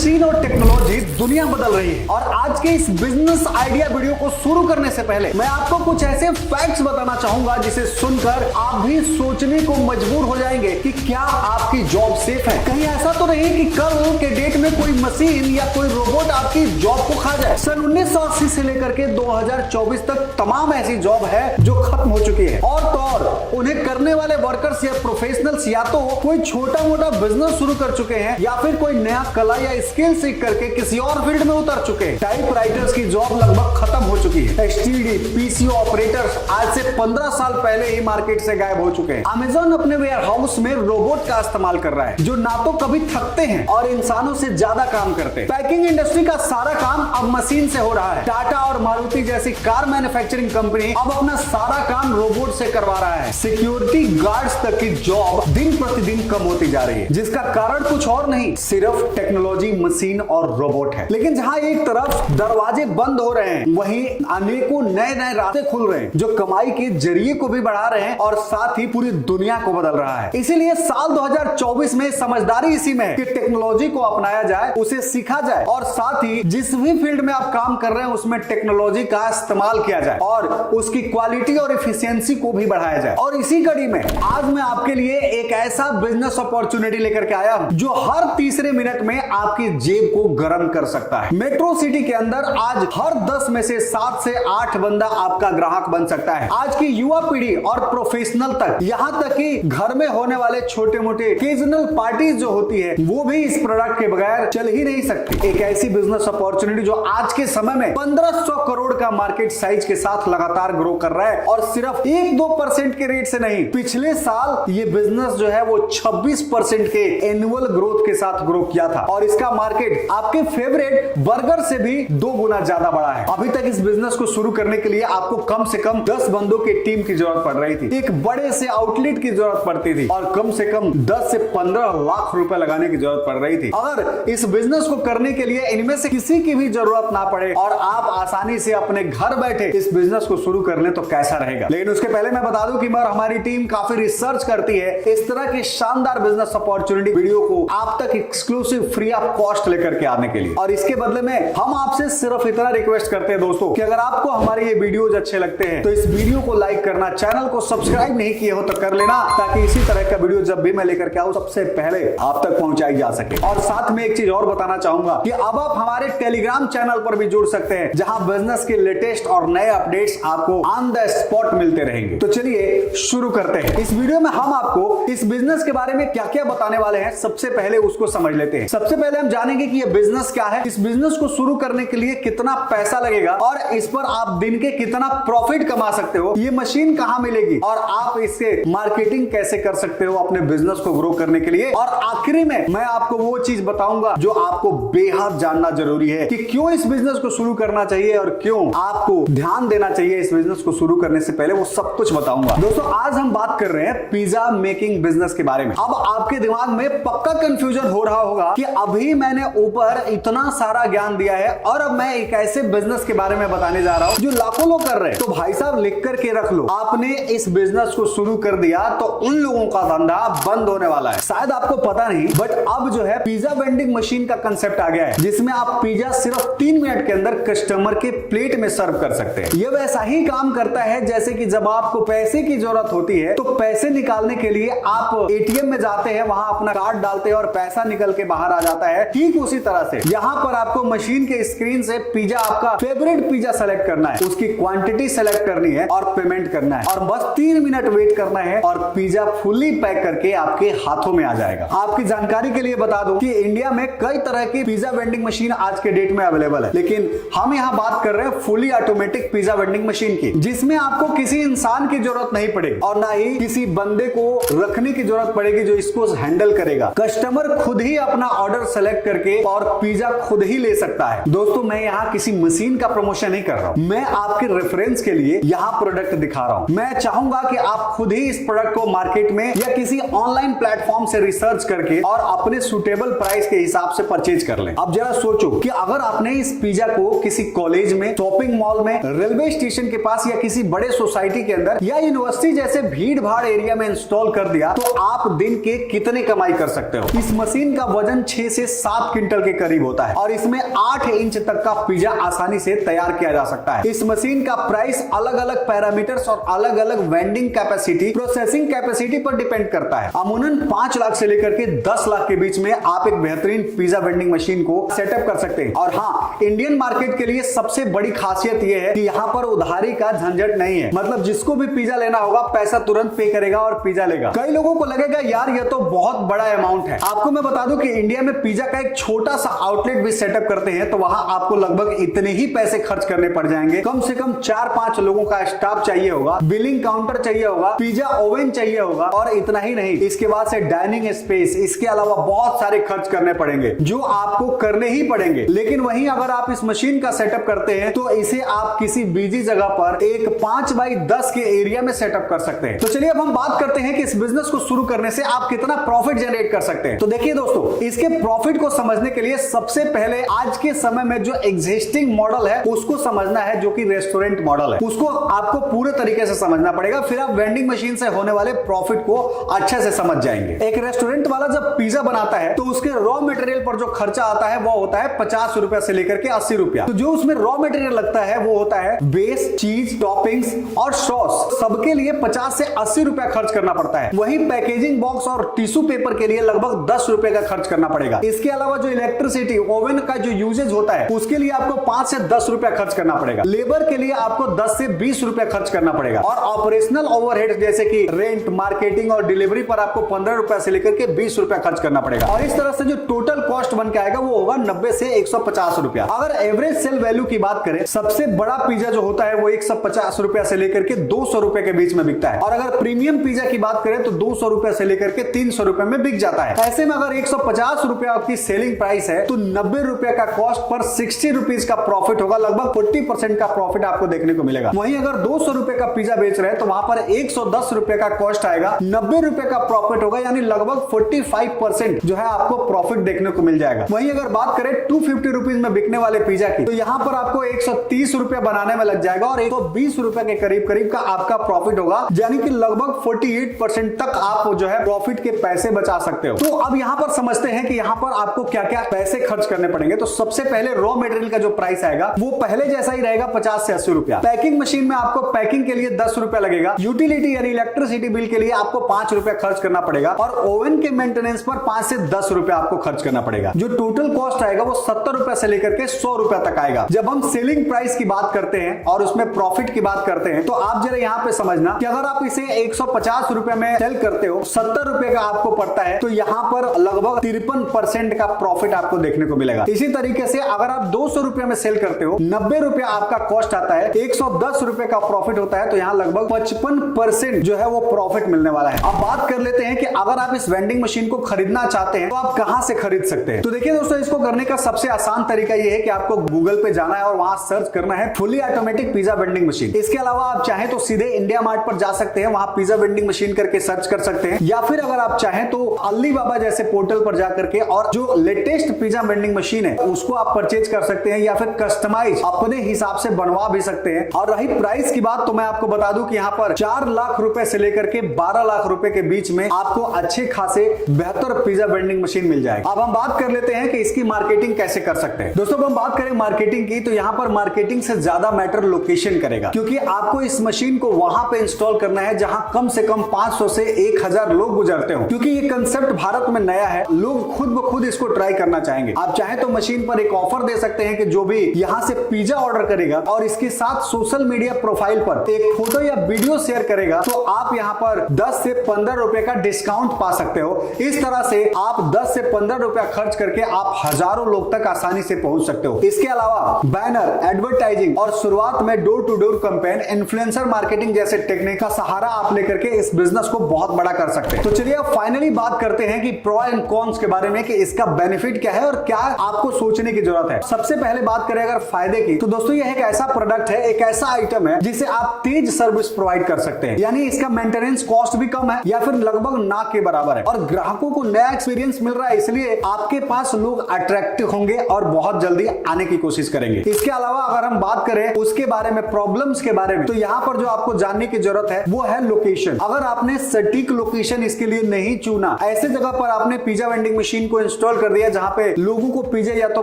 Machine और technology दुनिया बदल रही है और आज के इस बिजनेस आइडिया वीडियो को शुरू करने से पहले मैं आपको कुछ ऐसे फैक्ट्स बताना चाहूंगा जिसे सुनकर आप भी सोचने को मजबूर हो जाएंगे कि क्या आपकी जॉब सेफ है। कहीं ऐसा तो नहीं कि कल के डेट में कोई मशीन या कोई रोबोट आपकी जॉब को खा जाए। सन 1980 से लेकर के 2024 तक तमाम ऐसी जॉब है जो खत्म हो चुकी है और तो और उन्हें करने वाले वर्कर्स या प्रोफेशनल्स या तो कोई छोटा मोटा बिजनेस शुरू कर चुके हैं या फिर कोई नया कला या स्किल सीख करके किसी और फील्ड में उतर चुके हैं। टाइप राइटर्स की जॉब लगभग खत्म हो चुकी है। एसटीडी पीसीओ ऑपरेटर्स आज से 15 साल पहले ही मार्केट से गायब हो चुके हैं। अमेज़न अपने वेयर हाउस में रोबोट का इस्तेमाल कर रहा है जो ना तो कभी थकते हैं और इंसानों से ज्यादा काम करते हैं। पैकिंग इंडस्ट्री का सारा काम अब मशीन से हो रहा है। टाटा और मारुति जैसी कार मैन्युफैक्चरिंग कंपनी अब अपना सारा काम रोबोट से करवा रहा है। सिक्योरिटी गार्ड्स तक की जॉब दिन प्रतिदिन कम होती जा रही है जिसका कारण कुछ और नहीं सिर्फ टेक्नोलॉजी, मशीन और रोबोट है। लेकिन जहां एक तरफ दरवाजे बंद हो रहे हैं वहीं अनेकों नए नए रास्ते खुल रहे हैं जो कमाई के जरिए को भी बढ़ा रहे हैं और साथ ही पूरी दुनिया को बदल रहा है। इसीलिए साल 2024 में समझदारी इसी में है कि टेक्नोलॉजी को अपनाया जाए, उसे सीखा जाए और साथ ही जिस भी फील्ड में आप काम कर रहे हैं उसमें टेक्नोलॉजी का इस्तेमाल किया जाए और उसकी क्वालिटी और एफिशिएंसी को भी बढ़ाया जाए। और इसी कड़ी में आज मैं आपके लिए एक ऐसा बिजनेस अपॉर्चुनिटी लेकर के आया हूं जो हर तीसरे मिनट में आपकी जेब को गर्म कर सकता है। मेट्रो सिटी के अंदर आज हर 10 में से 7 से 8 बंदा आपका ग्राहक बन सकता है। आज की युवा पीढ़ी और प्रोफेशनल तक, यहां तक कि घर में होने वाले छोटे मोटे ओकेजनल पार्टीज जो होती है वो भी इस प्रोडक्ट के बगैर चल ही नहीं सकती। एक ऐसी बिजनेस अपॉर्चुनिटी जो आज के समय में 1500 करोड़ का मार्केट साइज के साथ लगातार ग्रो कर रहा है और सिर्फ 1-2% के रेट से नहीं, पिछले साल ये बिजनेस जो है वो 26% के एनुअल ग्रोथ के साथ ग्रो किया था और इसका मार्केट आपके फेवरेट बर्गर से भी 2 गुना ज्यादा बड़ा है। अभी तक इस बिजनेस को शुरू करने के लिए आपको कम से कम 10 बंदों की टीम की जरूरत पड़ रही थी, एक बड़े से आउटलेट की जरूरत पड़ती थी और कम से कम 10 से 15 लाख रुपए लगाने की जरूरत पड़ रही थी। अगर इस बिजनेस को करने के लिए इनमें से किसी की भी जरूरत ना पड़े और आप आसानी से अपने घर बैठे इस बिजनेस को शुरू कर लें तो कैसा रहेगा। लेकिन उसके पहले मैं बता दूं कि हमारी टीम काफी रिसर्च करती है इस तरह की शानदार बिजनेस अपॉर्चुनिटी वीडियो को आप तक एक्सक्लूसिव फ्री ऑफ कॉस्ट लेकर के आने के लिए। और इसके बदले में हम आपसे सिर्फ इतना रिक्वेस्ट करते हैं दोस्तों कि अगर आपको हमारे ये वीडियोज अच्छे लगते हैं तो इस वीडियो को लाइक करना, चैनल को सब्सक्राइब नहीं किए हो तो कर लेना ताकि इसी तरह का वीडियो जब भी मैं लेकर के आऊं सबसे पहले आप तक पहुंचाई जा सके। और साथ में एक चीज और बताना चाहूंगा कि अब आप हमारे टेलीग्राम चैनल पर भी जुड़ सकते हैं जहां बिजनेस के लेटेस्ट और नए अपडेट्स आपको ऑन द स्पॉट मिलते रहेंगे। तो चलिए शुरू करते हैं। इस वीडियो में हम आपको इस बिजनेस के बारे में क्या क्या बताने वाले हैं सबसे पहले उसको समझ लेते हैं। सबसे पहले हम जानेंगे कि यह बिजनेस क्या है, इस बिजनेस को शुरू करने के लिए कितना पैसा लगेगा और इस पर आप दिन के कितना प्रॉफिट कमा सकते हो, ये मशीन कहां मिलेगी और आप इससे मार्केटिंग कैसे कर सकते हो अपने बिजनेस को ग्रो करने के लिए। और आखिरी में मैं आपको वो चीज बताऊंगा जो आपको बेहद जानना जरूरी है कि क्यों इस बिजनेस को शुरू करना चाहिए और क्यों आपको ध्यान देना चाहिए इस बिजनेस को शुरू करने से पहले, वो सब कुछ बताऊंगा। दोस्तों आज हम बात कर रहे हैं पिज्जा मेकिंग बिजनेस के बारे में। अब आपके दिमाग में पक्का कंफ्यूजन हो रहा होगा कि अभी मैंने ऊपर इतना सारा ज्ञान दिया है और अब मैं एक ऐसे बिजनेस के बारे में बताने जा रहा हूं जो लाखों लोग कर रहे हैं। तो भाई साहब लिख करके रख लो, आपने इस बिजनेस को शुरू कर दिया तो उन लोगों का धंधा बंद होने वाला है। शायद आपको पता नहीं बट अब जो है पिज्जा वेंडिंग मशीन का कंसेप्ट आ गया है जिसमें आप पिज्जा सिर्फ 3 मिनट के अंदर कस्टमर के प्लेट में सर्व कर सकते हैं। यह वैसा ही काम करता है जैसे कि जब आपको पैसे की जरूरत होती है तो पैसे निकालने के लिए आप एटीएम में जाते हैं, वहां अपना कार्ड डालते हैं और पैसा निकल के बाहर आ जाता है। ठीक उसी तरह से यहां पर आपको मशीन के स्क्रीन से पिज्जा, आपका फेवरेट पिज्जा सेलेक्ट करना है, उसकी क्वांटिटी सेलेक्ट करनी है और पेमेंट करना है और बस 3 मिनट वेट करना है और पिज्जा फुली पैक करके आपके हाथों में आ जाएगा। आपकी जानकारी के लिए बता दूं कि इंडिया में कई तरह की पिज्जा वेंडिंग मशीन आज के डेट में अवेलेबल है, लेकिन हम यहां बात कर रहे हैं fully automatic pizza vending machine की जिसमें आपको किसी इंसान की जरूरत नहीं पड़ेगी और ना ही किसी बंदे को रखने की जरूरत पड़ेगी जो इसको हैंडल करेगा। कस्टमर खुद ही अपना ऑर्डर सेलेक्ट करके और पिज्जा खुद ही ले सकता है। दोस्तों मैं यहाँ किसी मशीन का प्रमोशन नहीं कर रहा हूँ, मैं आपके रेफरेंस के लिए यहाँ प्रोडक्ट दिखा रहा हूँ। मैं चाहूंगा कि आप खुद ही इस प्रोडक्ट को मार्केट में या किसी ऑनलाइन प्लेटफॉर्म से रिसर्च करके और अपने सुटेबल प्राइस के हिसाब से परचेज कर लें। अब जरा सोचो कि अगर आपने इस पिज्जा को किसी कॉलेज में, शॉपिंग मॉल में, रेलवे स्टेशन के पास या किसी बड़े सोसाइटी के अंदर या यूनिवर्सिटी जैसे भीड़ भाड़ एरिया में इंस्टॉल कर दिया तो आप दिन के कितने कमाई कर सकते हो। इस मशीन का वजन 6 से 7 क्विंटल के करीब होता है और इसमें 8 इंच तक का पिज्जा आसानी से तैयार किया जा सकता है। इस मशीन का प्राइस अलग अलग पैरामीटर्स और अलग अलग वेंडिंग कैपेसिटी, प्रोसेसिंग कैपेसिटी पर डिपेंड करता है। अमूमन 5 लाख से लेकर के 10 लाख के बीच में आप एक बेहतरीन पिज्जा वेंडिंग मशीन को सेटअप कर सकते हैं। और हाँ, इंडियन मार्केट के लिए सबसे बड़ी खासियत यह है कि यहाँ पर उधारी का झंझट नहीं है। मतलब जिसको भी पिज्जा लेना होगा पैसा तुरंत पे करेगा और पिज्जा लेगा। कई लोगों को लगेगा यार ये तो बहुत बड़ा अमाउंट है। आपको मैं बता दूं कि इंडिया में पिज्जा का एक छोटा सा आउटलेट भी सेटअप करते हैं तो वहां आपको लगभग इतने ही पैसे खर्च करने पड़ जाएंगे। कम से कम 4-5 लोगों का स्टाफ चाहिए होगा, बिलिंग काउंटर चाहिए होगा, पिज्जा ओवन चाहिए होगा और इतना ही नहीं, इसके बाद से डाइनिंग स्पेस, इसके अलावा बहुत सारे खर्च करने पड़ेंगे जो आपको करने ही पड़ेंगे। लेकिन वहीं अगर आप इस मशीन का सेटअप करते हैं तो इसे आप किसी बिजी जगह पर एक 5x10 के एरिया में सेटअप कर सकते हैं। तो चलिए अब हम बात करते हैं कि इस बिजनेस को शुरू करने से आप कितना प्रॉफिट जनरेट कर सकते हैं। तो देखिए दोस्तों, इसके प्रॉफिट को समझने के लिए सबसे पहले आज के समय में जो एग्जिस्टिंग मॉडल है उसको समझना है, जो कि रेस्टोरेंट मॉडल है। उसको आपको पूरे तरीके से समझना पड़ेगा, फिर आप वेंडिंग मशीन से होने वाले प्रॉफिट को अच्छे से समझ जाएंगे। एक रेस्टोरेंट वाला जब पिज्जा बनाता है तो उसके रॉ मटेरियल पर जो खर्चा आता है वो होता है 50 रुपए से लेकर के 80 रुपया। तो जो उसमें रॉ मटेरियल लगता है वो होता है बेस, चीज, टॉपिंग्स और सॉस। सबके लिए 50 से 80 रुपया खर्च करना पड़ता है। वहीं पैकेजिंग बॉक्स और टिश्यू पेपर के लिए लगभग 10 रुपए का खर्च करना पड़ेगा। इसके अलावा जो इलेक्ट्रिसिटी, ओवन का जो यूजेज होता है उसके लिए आपको 5 से 10 रुपया खर्च करना पड़ेगा। लेबर के लिए आपको 10 से 20 रुपया खर्च करना पड़ेगा और ऑपरेशनल ओवरहेड जैसे कि रेंट, मार्केटिंग और डिलीवरी पर आपको 15 रुपया से लेकर के 20 रुपया खर्च करना पड़ेगा। और इस तरह से जो टोटल कॉस्ट बन के आएगा वो होगा 90 से 150 रुपया। अगर एवरेज सेल वैल्यू की बात करें, सबसे बड़ा पिज्जा जो होता है वो 150 रुपया से लेकर के 200 रुपए के बीच में बिकता है। और अगर प्रीमियम पिज्जा की बात करें तो 200 रुपए से लेकर के 300 रुपए में बिक जाता है। ऐसे में अगर 150 रुपया आपकी सेलिंग प्राइस है तो 90 रुपए का कॉस्ट पर 60 रुपीज का प्रॉफिट होगा। लगभग 40% का प्रॉफिट आपको देखने को मिलेगा। वहीं अगर 200 रुपए का पिज्जा बेच रहे हैं तो वहां पर 110 रुपए का कॉस्ट आएगा, 90 रुपए का प्रॉफिट होगा, यानी लगभग 45% जो है आपको प्रॉफिट देखने को मिल जाएगा। वहीं अगर बात करें 250 रुपीज में बिकने वाले पिज्जा की तो यहां पर आपको 130 रुपए बनाने में लग जाएगा और 120 रुपए के करीब का आपका प्रॉफिट होगा, यानी कि लगभग 48% तक आप जो है प्रॉफिट के पैसे बचा सकते हो। तो अब यहां पर समझते हैं कि यहां पर आपको क्या क्या पैसे खर्च करने पड़ेंगे। तो सबसे पहले रॉ मटेरियल का जो प्राइस आएगा वो पहले जैसा ही रहेगा, 50 से 80 रुपया। पैकिंग मशीन में आपको पैकिंग के लिए 10 रुपया लगेगा। यूटिलिटी यानी इलेक्ट्रिसिटी बिल के लिए आपको 5 रुपया खर्च करना पड़ेगा और ओवन के मेंटेनेंस पर 5 से 10 रुपया आपको खर्च करना पड़ेगा। जो टोटल कॉस्ट आएगा वो 70 रुपया से लेकर के 100 रुपया तक आएगा। जब हम सेलिंग प्राइस की बात करते हैं और उसमें प्रॉफिट की बात करते हैं तो आप जरा यहाँ पे समझना कि अगर आप इसे 150 रुपए में सेल करते हो, 70 रुपए का आपको पड़ता है, तो यहाँ पर लगभग 53% का प्रॉफिट आपको देखने को मिलेगा। इसी तरीके से अगर आप 200 रुपए में सेल करते हो, 90 रुपया आपका कॉस्ट आता है, 110 रुपए का प्रॉफिट होता है, तो यहाँ लगभग 55% जो है वो प्रॉफिट मिलने वाला है। अब बात कर लेते हैं कि अगर आप इस वेंडिंग मशीन को खरीदना चाहते हैं तो आप कहां से खरीद सकते हैं। तो देखिए दोस्तों, इसको करने का सबसे आसान तरीका यह है कि आपको गूगल पे जाना है और वहां सर्च करना है fully automatic pizza vending machine. इसके अलावा आप चाहें तो सीधे इंडिया मार्ट पर जा सकते हैं, वहां पिज्जा वेंडिंग मशीन करके सर्च कर सकते हैं, या फिर अगर आप चाहें तो अलीबाबा जैसे पोर्टल पर जाकर के और जो लेटेस्ट पिज्जा वेंडिंग मशीन है उसको आप परचेज कर सकते हैं या फिर कस्टमाइज अपने हिसाब से बनवा भी सकते हैं। और रही प्राइस की बात तो मैं आपको बता दूं कि यहाँ पर 4 लाख रुपए से लेकर के 12 लाख रुपए के बीच में आपको अच्छे खासे बेहतर पिज्जा वेंडिंग मशीन मिल जाएगी। अब हम बात कर लेते हैं कि इसकी मार्केटिंग कैसे कर सकते हैं। दोस्तों हम बात करें मार्केटिंग की तो यहाँ पर मार्केटिंग से ज्यादा मैटर लोकेशन करेगा, क्योंकि आपको इस मशीन को वहां पे इंस्टॉल करना है जहां कम से कम 500 से 1000 लोग गुजरते हो। क्योंकि ये कंसेप्ट भारत में नया है, लोग खुद ब खुद इसको ट्राई करना चाहेंगे। आप चाहे तो मशीन पर एक ऑफर दे सकते हैं कि जो भी यहाँ से पिज्जा ऑर्डर करेगा और इसके साथ सोशल मीडिया प्रोफाइल पर एक फोटो या वीडियो शेयर करेगा तो आप यहाँ पर 10 से 15 रुपए का डिस्काउंट पा सकते हो। इस तरह से आप 10 से 15 रुपया खर्च करके आप हजारों लोग तक आसानी से पहुंच सकते हो। इसके अलावा बैनर, एडवर्टाइजिंग और शुरुआत में door to door campaign, influencer marketing जैसे टेक्निक का सहारा आप लेकर के इस बिजनेस को बहुत बड़ा कर सकते हैं। तो चलिए अब फाइनली बात करते हैं कि प्रो एंड कॉन्स के बारे में कि इसका बेनिफिट क्या है और क्या है आपको सोचने की जरूरत है। सबसे पहले बात करें अगर फायदे की, तो दोस्तों यह एक ऐसा प्रोडक्ट है, एक ऐसा आइटम है जिसे आप तेज सर्विस प्रोवाइड कर सकते हैं, यानी इसका मेंटेनेंस कॉस्ट भी कम है या फिर लगभग ना के बराबर है, और ग्राहकों को नया एक्सपीरियंस मिल रहा है, इसलिए आपके पास लोग अट्रैक्टिव होंगे और बहुत जल्दी आने की कोशिश करेंगे। इसके अलावा अगर हम बात करें उसके बारे में, प्रॉब्लम्स के बारे में, तो यहां पर जो आपको जानने की जरूरत है वो है लोकेशन। अगर आपने सटीक लोकेशन इसके लिए नहीं चुना, ऐसे जगह पर आपने पिज्जा वेंडिंग मशीन को इंस्टॉल कर दिया जहां पे लोगों को पिज्जा या तो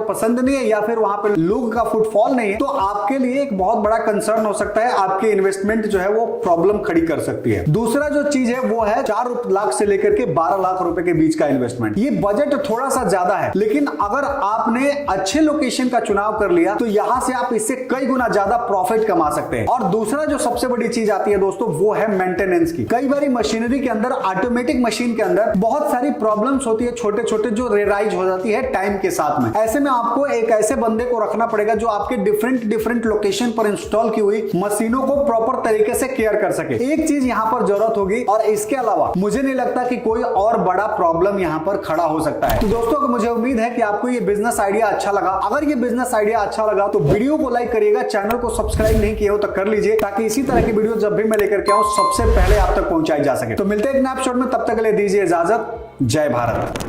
पसंद नहीं है या फिर वहां पे लोगों का फुटफॉल नहीं है, तो आपके लिए एक बहुत बड़ा कंसर्न हो सकता है, आपके इन्वेस्टमेंट जो है वो प्रॉब्लम खड़ी कर सकती है। दूसरा जो चीज है वो है 4 लाख से लेकर के 12 लाख रुपए के बीच का इन्वेस्टमेंट। ये बजट थोड़ा सा ज्यादा है, लेकिन अगर आपने अच्छे लोकेशन का चुनाव कर लिया तो यहां से आप इससे कई गुना ज्यादा प्रॉफिट कमा सकते हैं। और दूसरा जो सबसे बड़ी चीज आती है दोस्तों वो है मेंटेनेंस की। कई बार मशीनरी के अंदर, ऑटोमेटिक मशीन के अंदर बहुत सारी प्रॉब्लम्स होती है, छोटे छोटे, जो रेराइज हो जाती है टाइम के साथ में। ऐसे में आपको एक ऐसे बंदे को रखना पड़ेगा जो आपके डिफरेंट लोकेशन पर इंस्टॉल की हुई मशीनों को प्रॉपर तरीके से केयर कर सके। एक चीज यहां पर जरूरत होगी, और इसके अलावा मुझे नहीं लगता कि कोई और बड़ा प्रॉब्लम यहां पर खड़ा हो सकता है। तो दोस्तों मुझे उम्मीद है कि आपको ये बिजनेस आइडिया अच्छा लगा। अगर ये बिजनेस आइडिया अच्छा लगा तो वीडियो को लाइक करिएगा, चैनल को सब्सक्राइब नहीं किया हो तो कर लीजिए, ताकि इसी तरह की वीडियो जब भी मैं लेकर के आऊं सबसे पहले आप तक पहुंचाई जा सके। तो मिलते हैं एक नए एपिसोड में, तब तक के लिए दीजिए इजाजत। जय भारत।